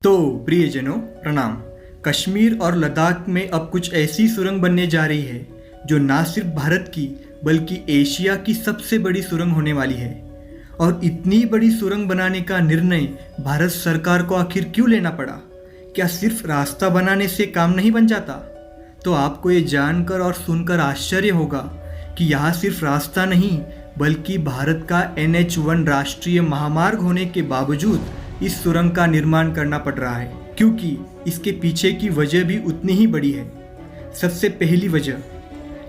तो प्रियजनों प्रणाम। कश्मीर और लद्दाख में अब कुछ ऐसी सुरंग बनने जा रही है जो ना सिर्फ भारत की बल्कि एशिया की सबसे बड़ी सुरंग होने वाली है। और इतनी बड़ी सुरंग बनाने का निर्णय भारत सरकार को आखिर क्यों लेना पड़ा? क्या सिर्फ रास्ता बनाने से काम नहीं बन जाता? तो आपको ये जानकर और सुनकर आश्चर्य होगा कि यहाँ सिर्फ रास्ता नहीं बल्कि भारत का NH1 राष्ट्रीय महामार्ग होने के बावजूद इस सुरंग का निर्माण करना पड़ रहा है, क्योंकि इसके पीछे की वजह भी उतनी ही बड़ी है। सबसे पहली वजह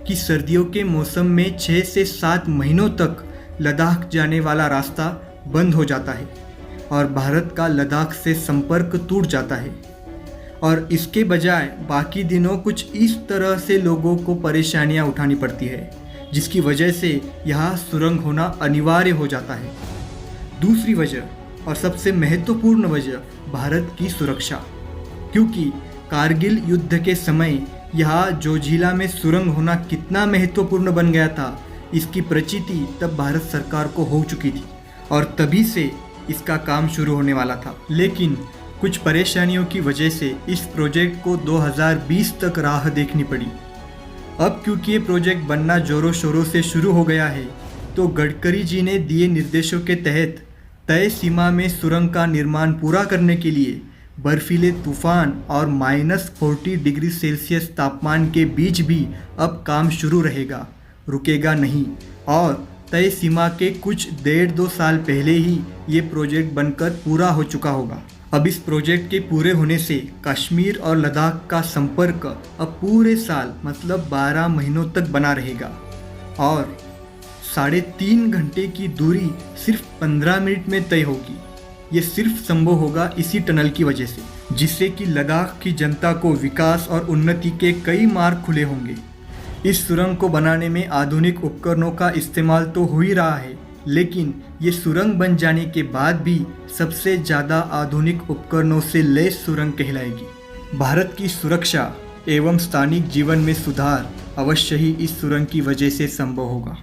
कि सर्दियों के मौसम में 6 से 7 महीनों तक लद्दाख जाने वाला रास्ता बंद हो जाता है और भारत का लद्दाख से संपर्क टूट जाता है। और इसके बजाय बाकी दिनों कुछ इस तरह से लोगों को परेशानियां उठानी पड़ती है, जिसकी वजह से यहाँ सुरंग होना अनिवार्य हो जाता है। दूसरी वजह और सबसे महत्वपूर्ण वजह भारत की सुरक्षा, क्योंकि कारगिल युद्ध के समय यहाँ जोजिला में सुरंग होना कितना महत्वपूर्ण बन गया था, इसकी प्रचिति तब भारत सरकार को हो चुकी थी और तभी से इसका काम शुरू होने वाला था। लेकिन कुछ परेशानियों की वजह से इस प्रोजेक्ट को 2020 तक राह देखनी पड़ी। अब क्योंकि ये प्रोजेक्ट बनना जोरों शोरों से शुरू हो गया है, तो गडकरी जी ने दिए निर्देशों के तहत तय सीमा में सुरंग का निर्माण पूरा करने के लिए बर्फीले तूफान और -40 डिग्री सेल्सियस तापमान के बीच भी अब काम शुरू रहेगा, रुकेगा नहीं। और तय सीमा के कुछ 1.5-2 साल पहले ही ये प्रोजेक्ट बनकर पूरा हो चुका होगा। अब इस प्रोजेक्ट के पूरे होने से कश्मीर और लद्दाख का संपर्क अब पूरे साल मतलब 12 महीनों तक बना रहेगा और 3.5 घंटे की दूरी सिर्फ 15 मिनट में तय होगी। ये सिर्फ संभव होगा इसी टनल की वजह से, जिससे कि लद्दाख की जनता को विकास और उन्नति के कई मार्ग खुले होंगे। इस सुरंग को बनाने में आधुनिक उपकरणों का इस्तेमाल तो हो ही रहा है, लेकिन ये सुरंग बन जाने के बाद भी सबसे ज़्यादा आधुनिक उपकरणों से लैस सुरंग कहलाएगी। भारत की सुरक्षा एवं स्थानिक जीवन में सुधार अवश्य ही इस सुरंग की वजह से संभव होगा।